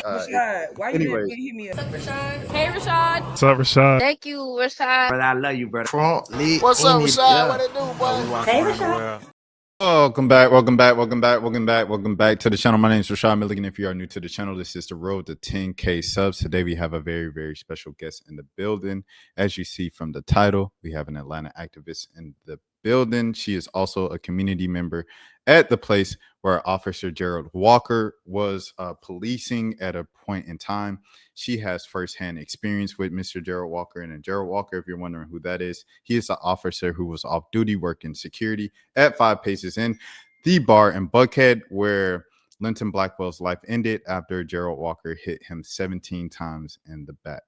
Rashad, why you didn't hit me up? Rashad? Hey, Rashad. What's up, Rashad? Thank you, Rashad. Brother, I love you, brother. What's up, Rashad? What it do, boy? Hey, Rashad. Welcome back to the channel. My name is Rashad Milligan. If you are new to the channel, this is the road to 10K subs. Today we have a very, very special guest in the building. As you see from the title, we have an Atlanta activist in the building. She is also a community member at the place where Officer Gerald Walker was policing at a point in time. She has firsthand experience with Mr. Gerald Walker. And Gerald Walker, if you're wondering who that is, he is the officer who was off duty working security at 5 Paces Inn, the bar in Buckhead, where Linton Blackwell's life ended after Gerald Walker hit him 17 times in the back.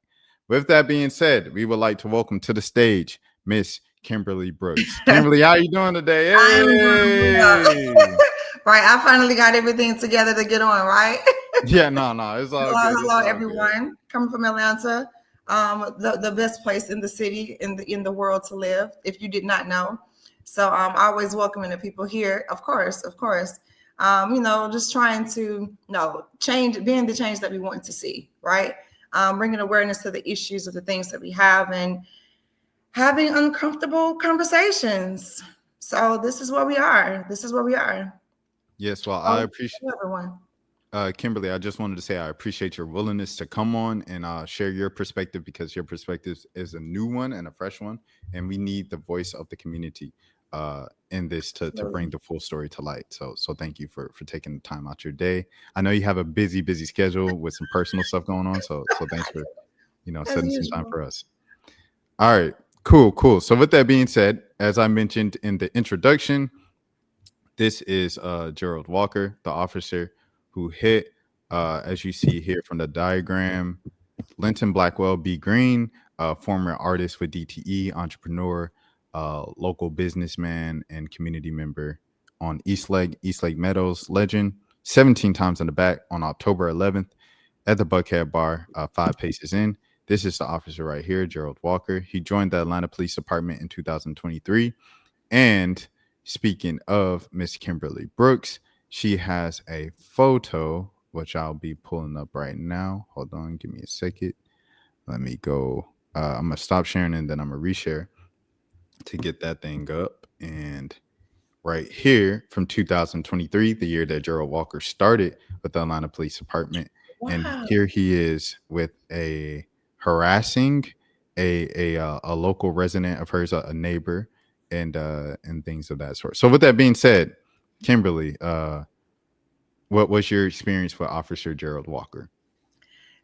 With that being said, we would like to welcome to the stage Miss Kimberly Brooks. Kimberly, how you doing today? Hey! Right, I finally got everything together to get on, right? Yeah, no, it's all good. Hello, everyone. Good. Coming from Atlanta, the best place in the city, in the world to live, if you did not know. So I'm always welcoming the people here, of course. Just trying to change, being the change that we want to see, right? Bringing awareness to the issues of the things that we have and having uncomfortable conversations. So this is where we are. Yes, well, I appreciate everyone. Kimberly, I just wanted to say I appreciate your willingness to come on and share your perspective, because your perspective is a new one and a fresh one, and we need the voice of the community in this to bring the full story to light. So thank you for taking the time out your day. I know you have a busy schedule with some personal stuff going on, so thanks for setting some time for us. All right, cool. So with that being said, as I mentioned in the introduction, this is Gerald Walker, the officer who hit, as you see here from the diagram, Linton Blackwell B. Green, former artist with DTE, entrepreneur, local businessman, and community member on Eastlake Meadows legend, 17 times in the back on October 11th at the Buckhead Bar, 5 Paces Inn. This is the officer right here, Gerald Walker. He joined the Atlanta Police Department in 2023. And speaking of Miss Kimberly Brooks, she has a photo, which I'll be pulling up right now. Hold on, give me a second. Let me go. I'm going to stop sharing and then I'm going to reshare to get that thing up. And right here from 2023, the year that Gerald Walker started with the Atlanta Police Department. Wow. And here he is with harassing a local resident of hers, a neighbor, and things of that sort. So with that being said, Kimberly, what was your experience with Officer Gerald Walker?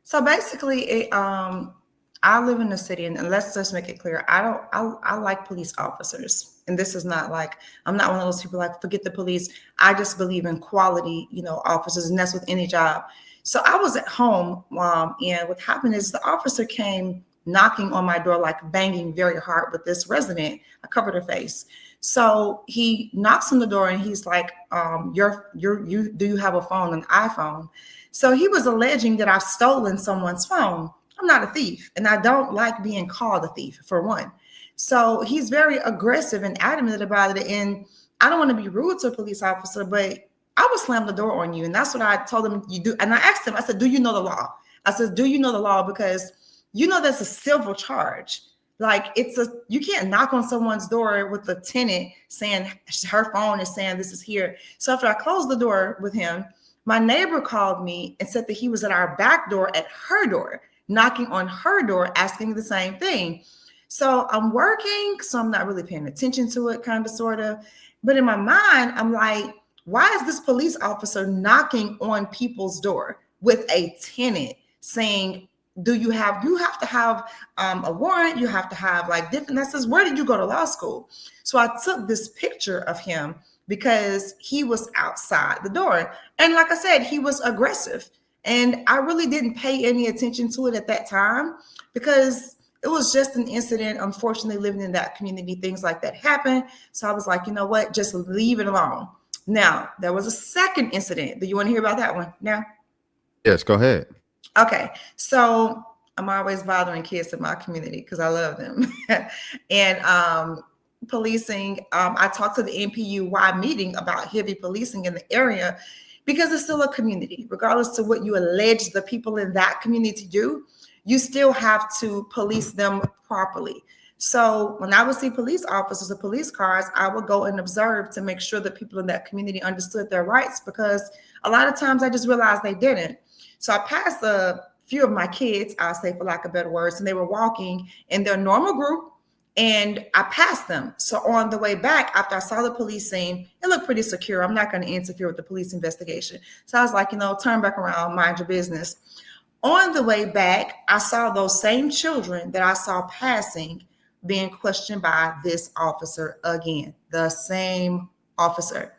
So basically, I live in the city, and let's just make it clear, I like police officers, and this is not like, I'm not one of those people like forget the police. I just believe in quality, officers, and that's with any job. So I was at home, and what happened is the officer came knocking on my door, like banging very hard with this resident. I covered her face. So he knocks on the door and he's like, do you have a phone, an iPhone? So he was alleging that I've stolen someone's phone. I'm not a thief, and I don't like being called a thief, for one. So he's very aggressive and adamant about it. And I don't want to be rude to a police officer, but I would slam the door on you. And that's what I told him you do. And I asked him, I said, do you know the law? I said, do you know the law? Because that's a civil charge. Like you can't knock on someone's door with a tenant saying her phone is saying this is here. So after I closed the door with him, my neighbor called me and said that he was at our back door at her door, knocking on her door, asking the same thing. So I'm working, so I'm not really paying attention to it, kind of, sort of. But in my mind, I'm like, why is this police officer knocking on people's door with a tenant saying, you have to have a warrant, you have to have like different, that says, where did you go to law school? So I took this picture of him because he was outside the door. And like I said, he was aggressive. And I really didn't pay any attention to it at that time because it was just an incident. Unfortunately, living in that community, things like that happen. So I was like, you know what, just leave it alone. Now, there was a second incident. Do you want to hear about that one now? Yes, go ahead. Okay, so I'm always bothering kids in my community because I love them. And policing, I talked to the NPUY meeting about heavy policing in the area. because it's still a community. Regardless of what you allege the people in that community do, you still have to police them properly. So when I would see police officers or police cars, I would go and observe to make sure that people in that community understood their rights, because a lot of times I just realized they didn't. So I passed a few of my kids, I'll say for lack of better words, and they were walking in their normal group, and I passed them. So on the way back, after I saw the police scene, it looked pretty secure. I'm not going to interfere with the police investigation. So I was like, turn back around, mind your business. On the way back, I saw those same children that I saw passing being questioned by this officer again, the same officer.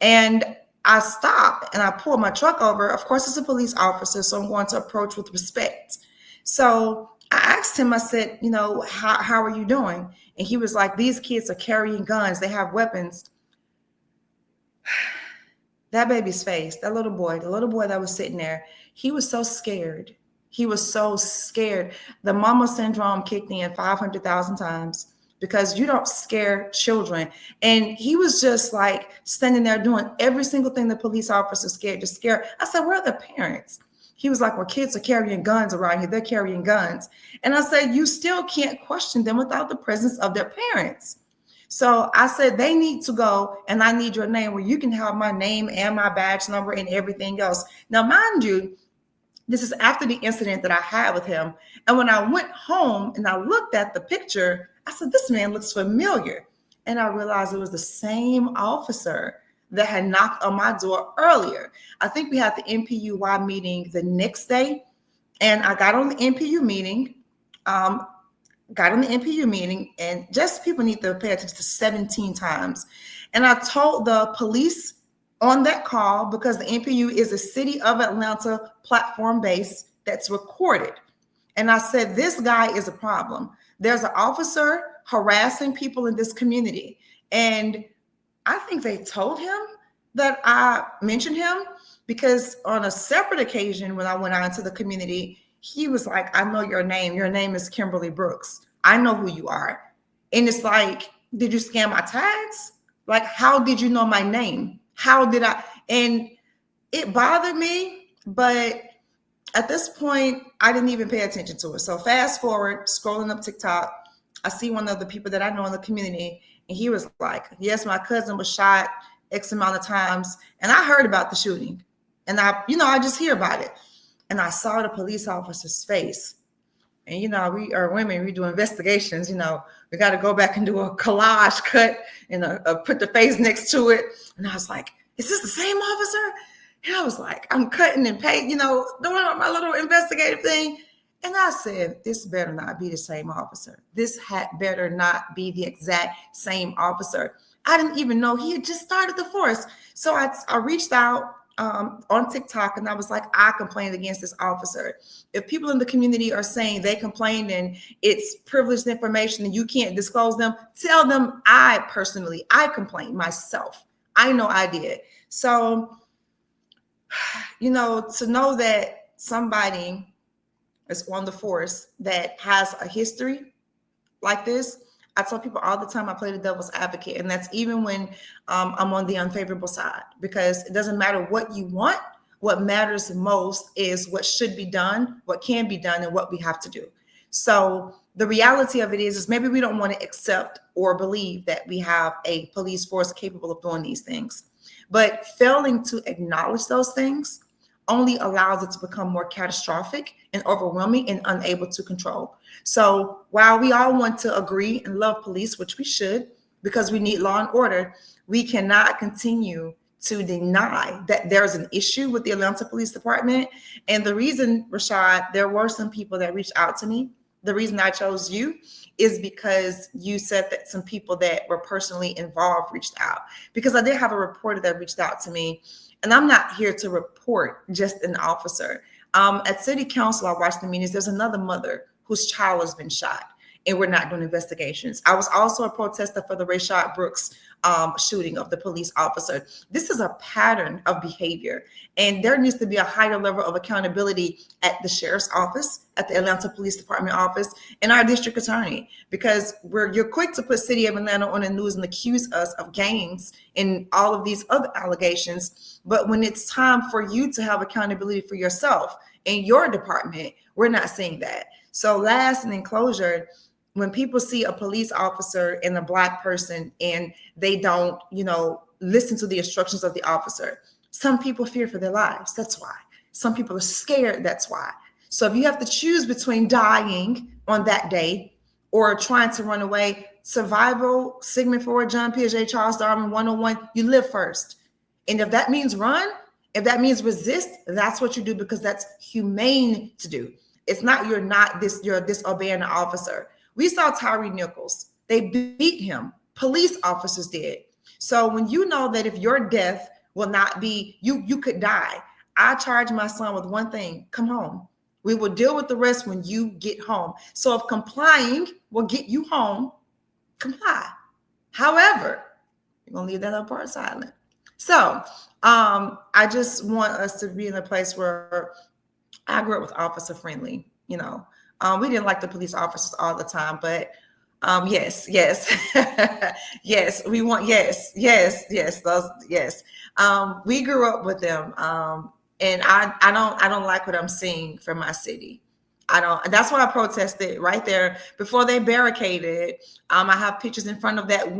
And I stopped and I pulled my truck over. Of course, it's a police officer, so I'm going to approach with respect. So I asked him, I said, how are you doing? And he was like, these kids are carrying guns. They have weapons. That baby's face, the little boy that was sitting there, he was so scared. He was so scared. The mama syndrome kicked in 500,000 times, because you don't scare children. And he was just like standing there doing every single thing the police officer scared to scare. I said, where are the parents? He was like, well, kids are carrying guns around here. They're carrying guns. And I said, you still can't question them without the presence of their parents. So I said, they need to go, and I need your name, where you can have my name and my badge number and everything else. Now, mind you, this is after the incident that I had with him. And when I went home and I looked at the picture, I said, this man looks familiar. And I realized it was the same officer that had knocked on my door earlier. I think we had the NPUY meeting the next day. And I got on the NPU meeting, and just people need to pay attention to 17 times. And I told the police on that call, because the NPU is a City of Atlanta platform base that's recorded. And I said, this guy is a problem. There's an officer harassing people in this community. And I think they told him that I mentioned him, because on a separate occasion, when I went out into the community, he was like, I know your name. Your name is Kimberly Brooks. I know who you are. And it's like, did you scan my tags? Like, how did you know my name? How did I? And it bothered me, but at this point, I didn't even pay attention to it. So fast forward, scrolling up TikTok, I see one of the people that I know in the community, and he was like, yes, my cousin was shot X amount of times. And I heard about the shooting, and I just hear about it. And I saw the police officer's face. And, we are women, we do investigations, we got to go back and do a collage cut and put the face next to it. And I was like, is this the same officer? And I was like, I'm cutting and doing my little investigative thing. And I said, this better not be the same officer. This better not be the exact same officer. I didn't even know he had just started the force. So I reached out on TikTok, and I was like, I complained against this officer. If people in the community are saying they complained and it's privileged information and you can't disclose them, tell them I complained myself. I know I did. So, to know that somebody is on the force that has a history like this, I tell people all the time I play the devil's advocate, and that's even when I'm on the unfavorable side, because it doesn't matter what you want. What matters most is what should be done, what can be done, and what we have to do. So the reality of it is maybe we don't want to accept or believe that we have a police force capable of doing these things, but failing to acknowledge those things only allows it to become more catastrophic and overwhelming and unable to control. So while we all want to agree and love police, which we should, because we need law and order, we cannot continue to deny that there's an issue with the Atlanta Police Department. And the reason, Rashad, there were some people that reached out to me. The reason I chose you is because you said that some people that were personally involved reached out, because I did have a reporter that reached out to me. And I'm not here to report just an officer. At City Council, I watched the meetings. There's another mother whose child has been shot. and we're not doing investigations. I was also a protester for the Rayshard Brooks shooting of the police officer. This is a pattern of behavior, and there needs to be a higher level of accountability at the sheriff's office, at the Atlanta Police Department office, and our district attorney, because you're quick to put City of Atlanta on the news and accuse us of gangs and all of these other allegations. But when it's time for you to have accountability for yourself in your department, we're not seeing that. So last, and in closure, when people see a police officer and a Black person and they don't, listen to the instructions of the officer, some people fear for their lives. That's why. Some people are scared. That's why. So if you have to choose between dying on that day or trying to run away, survival, Sigmund Freud, John Piaget, Charles Darwin, 101, you live first. And if that means run, if that means resist, that's what you do, because that's humane to do. It's not you're disobeying the officer. We saw Tyree Nichols. They beat him. Police officers did. So when you know that if your death will not be, you could die. I charge my son with one thing: come home. We will deal with the rest when you get home. So if complying will get you home, comply. However, you're going to leave that other part silent. So I just want us to be in a place where I grew up with officer friendly, we didn't like the police officers all the time, but yes, we want, yes. We grew up with them. And I don't like what I'm seeing from my city. That's why I protested right there before they barricaded. I have pictures in front of that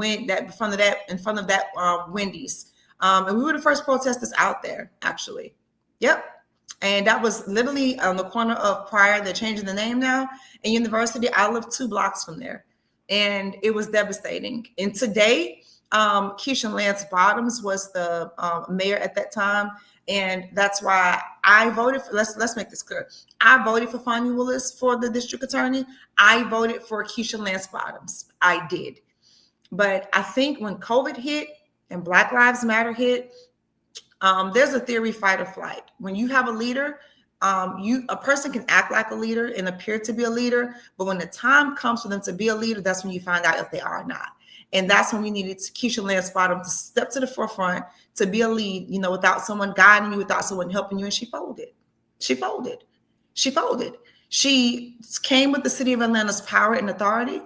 Wendy's. And we were the first protesters out there, actually. Yep. And that was literally on the corner of Pryor. They're changing the name now. And University, I lived 2 blocks from there. And it was devastating. And today, Keisha Lance Bottoms was the mayor at that time. And that's why I voted for, let's make this clear. I voted for Fonnie Willis for the district attorney. I voted for Keisha Lance Bottoms. I did. But I think when COVID hit and Black Lives Matter hit, there's a theory, fight or flight. When you have a leader, a person can act like a leader and appear to be a leader, but when the time comes for them to be a leader, that's when you find out if they are or not. And that's when we needed Keisha Lance Bottom to step to the forefront, to be a lead, without someone guiding you, without someone helping you. And she folded. She came with the City of Atlanta's power and authority.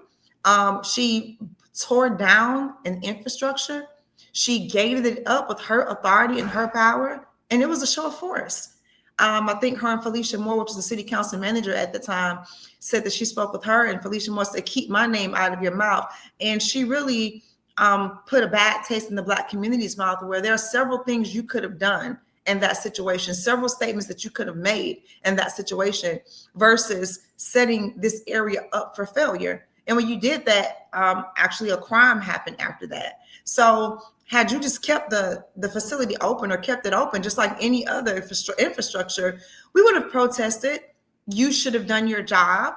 She tore down an infrastructure. She gated it up with her authority and her power. And it was a show of force. I think her and Felicia Moore, which was the city council manager at the time, said that she spoke with her, and Felicia Moore said, keep my name out of your mouth. And she really put a bad taste in the Black community's mouth, where there are several things you could have done in that situation, several statements that you could have made in that situation, versus setting this area up for failure. And when you did that, actually a crime happened after that. So had you just kept the facility open, or kept it open just like any other infrastructure, we would have protested. You should have done your job,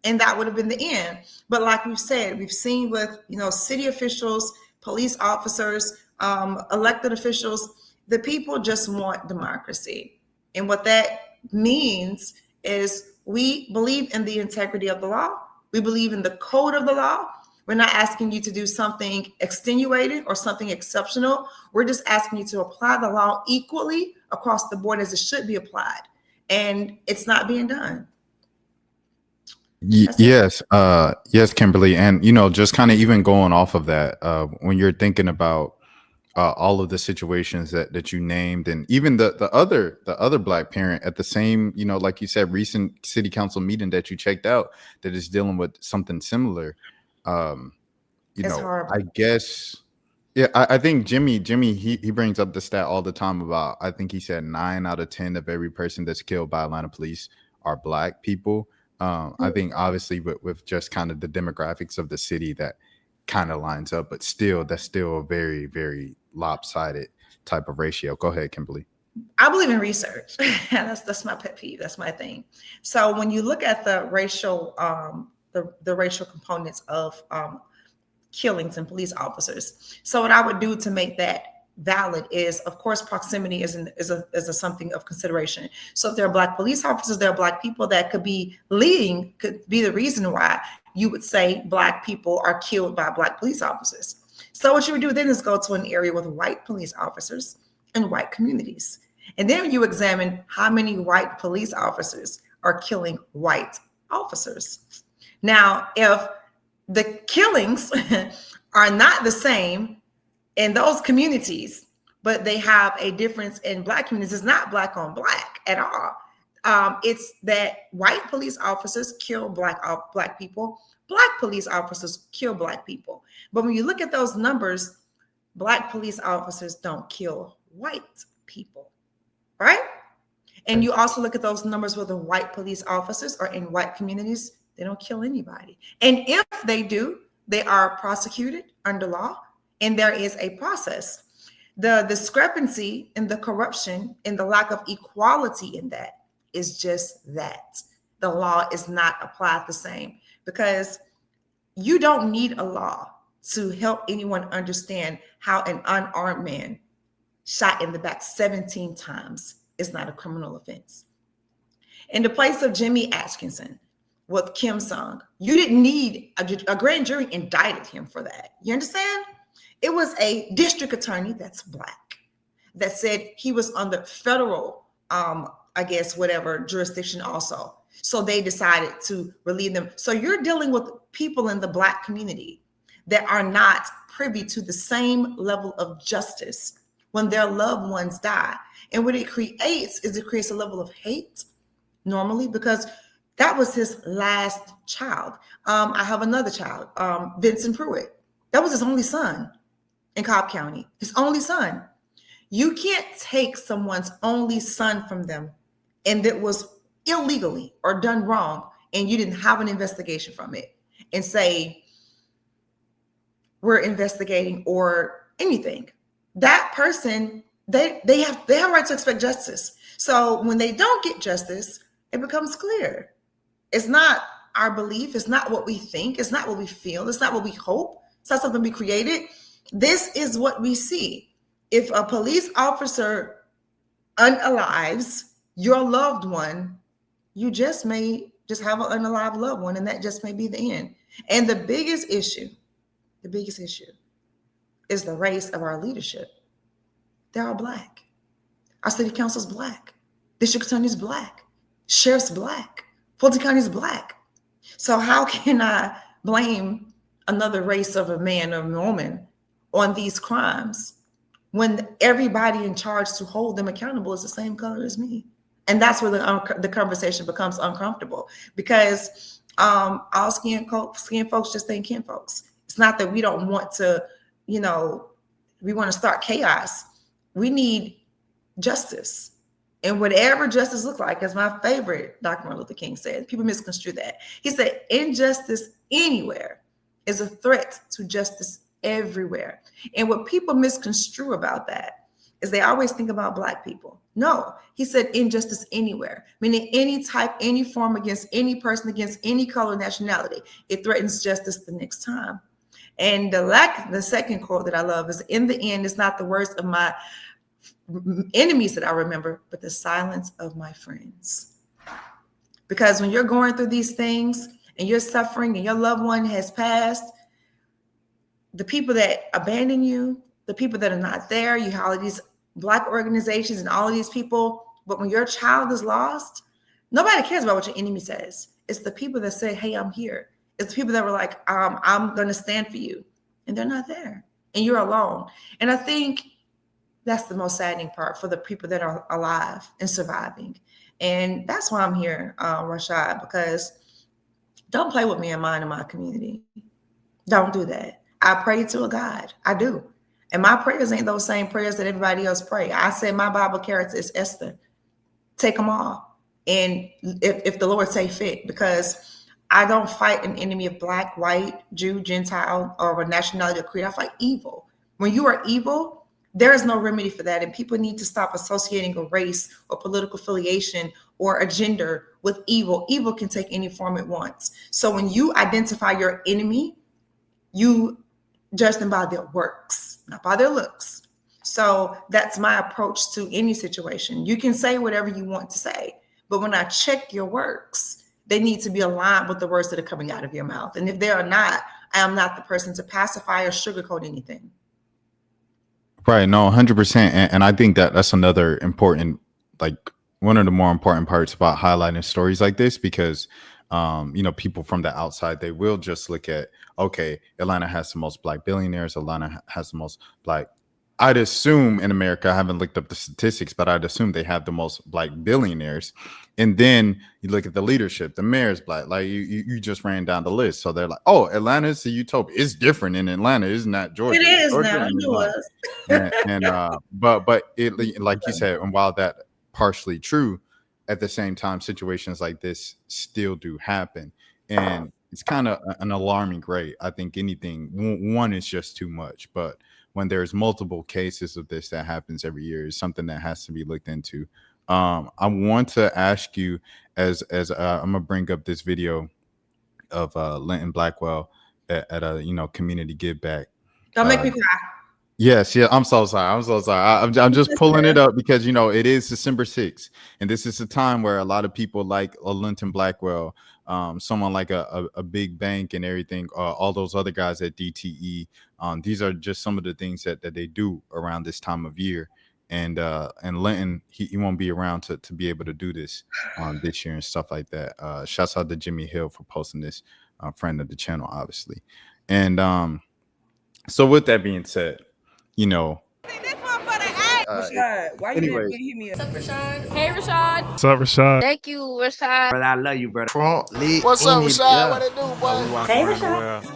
and that would have been the end. But like we've said, we've seen with city officials, police officers, elected officials, the people just want democracy. And what that means is we believe in the integrity of the law. We believe in the code of the law. We're not asking you to do something extenuated or something exceptional. We're just asking you to apply the law equally across the board as it should be applied. And it's not being done. Yes, Kimberly. And, just kind of even going off of that, when you're thinking about all of the situations that you named, and even the other Black parent at the same, like you said, recent city council meeting that you checked out that is dealing with something similar. It's horrible. I guess, I think Jimmy, he brings up the stat all the time about, I think he said 9 out of 10 of every person that's killed by Atlanta police are Black people. I think obviously with just kind of the demographics of the city, that kind of lines up, but that's still a very, very lopsided type of ratio. Go ahead, Kimberly. I believe in research. That's my pet peeve. That's my thing. So when you look at the racial, the racial components of killings and police officers. So what I would do to make that valid is, of course, proximity is a something of consideration. So if there are Black police officers, there are Black people that could be leading, could be the reason why you would say Black people are killed by Black police officers. So what you would do then is go to an area with white police officers and white communities. And then you examine how many white police officers are killing white officers. Now, if the killings are not the same in those communities, but they have a difference in Black communities, it's not Black on Black at all. It's that white police officers kill Black people, Black police officers kill Black people. But when you look at those numbers, Black police officers don't kill white people, right? And you also look at those numbers where the white police officers are in white communities, they don't kill anybody. And if they do, they are prosecuted under law, and there is a process. The discrepancy in the corruption and the lack of equality in that is just that. The law is not applied the same, because you don't need a law to help anyone understand how an unarmed man shot in the back 17 times is not a criminal offense. In the place of Jimmy Atkinson with Kim Sung, you didn't need a grand jury indicted him for that. You understand? It was a district attorney that's Black that said he was under federal, I guess, whatever jurisdiction also. So they decided to relieve them. So you're dealing with people in the Black community that are not privy to the same level of justice when their loved ones die. And what it creates is it creates a level of hate normally, because that was his last child. I have another child, Vincent Pruitt. That was his only son in Cobb County, his only son. You can't take someone's only son from them and that was illegally or done wrong, and you didn't have an investigation from it, and say, we're investigating or anything. That person, they have a right to expect justice. So when they don't get justice, it becomes clear. It's not our belief. It's not what we think. It's not what we feel. It's not what we hope. It's not something we created. This is what we see. If a police officer unalives your loved one, you just may just have an unalived loved one, and that just may be the end. And the biggest issue is the race of our leadership. They're all Black. Our city council's Black. District attorney's Black. Sheriff's Black. Fulton County's Black. So how can I blame another race of a man or a woman on these crimes when everybody in charge to hold them accountable is the same color as me? And that's where the conversation becomes uncomfortable, because all skin folks just ain't kin folks. It's not that we don't want to, we want to start chaos. We need justice. And whatever justice looks like, as my favorite Dr. Martin Luther King said, people misconstrue that. He said, injustice anywhere is a threat to justice everywhere. And what people misconstrue about that is they always think about Black people. No, he said injustice anywhere, meaning any type, any form, against any person, against any color, nationality. It threatens justice the next time. And the second quote that I love is, in the end, it's not the words of my enemies that I remember, but the silence of my friends. Because when you're going through these things and you're suffering and your loved one has passed, the people that abandon you, the people that are not there, you have all of these Black organizations and all of these people, but when your child is lost, nobody cares about what your enemy says. It's the people that say, hey, I'm here. It's the people that were like, I'm going to stand for you. And they're not there. And you're alone. And I think that's the most saddening part for the people that are alive and surviving. And that's why I'm here, Rashad, because don't play with me and mine in my community. Don't do that. I pray to a God. I do. And my prayers ain't those same prayers that everybody else pray. I said my Bible character is Esther. Take them all. And if the Lord say fit, because I don't fight an enemy of Black, white, Jew, Gentile, or a nationality or creed. I fight evil. When you are evil, there is no remedy for that. And people need to stop associating a race or political affiliation or a gender with evil. Evil can take any form it wants. So when you identify your enemy, you judge them by their works, not by their looks. So that's my approach to any situation. You can say whatever you want to say, but when I check your works, they need to be aligned with the words that are coming out of your mouth. And if they are not, I am not the person to pacify or sugarcoat anything. Right. No, 100%. And I think that that's another important, like one of the more important parts about highlighting stories like this, because, people from the outside, they will just look at, okay, Atlanta has the most Black billionaires. Atlanta has the most Black. I'd assume in America, I haven't looked up the statistics, but I'd assume they have the most Black billionaires. And then you look at the leadership, the mayor's Black, like you just ran down the list. So they're like, oh, Atlanta's a utopia. It's different in Atlanta. It's not Georgia. It is Georgia now. I knew it was. But it, like you said, and while that partially true, at the same time, situations like this still do happen. And it's kind of an alarming rate. I think one is just too much, but when there's multiple cases of this that happens every year, is something that has to be looked into. I want to ask you, as I'm gonna bring up this video of Linton Blackwell at a community give back. Don't make me cry. Yes, yeah, I'm so sorry. I'm just pulling it up because it is December 6th, and this is a time where a lot of people like Linton Blackwell, someone like a big bank and everything, all those other guys at DTE. These are just some of the things that they do around this time of year. And Linton, he won't be around to be able to do this this year and stuff like that. Shouts out to Jimmy Hill for posting this, friend of the channel, obviously. And so with that being said, Rashad, why you didn't hit me up? What's up, Rashad? Hey, Rashad. What's up, Rashad? Thank you, Rashad. Brother, I love you, brother. What's up, Rashad? What it do, boy? Hey, Rashad.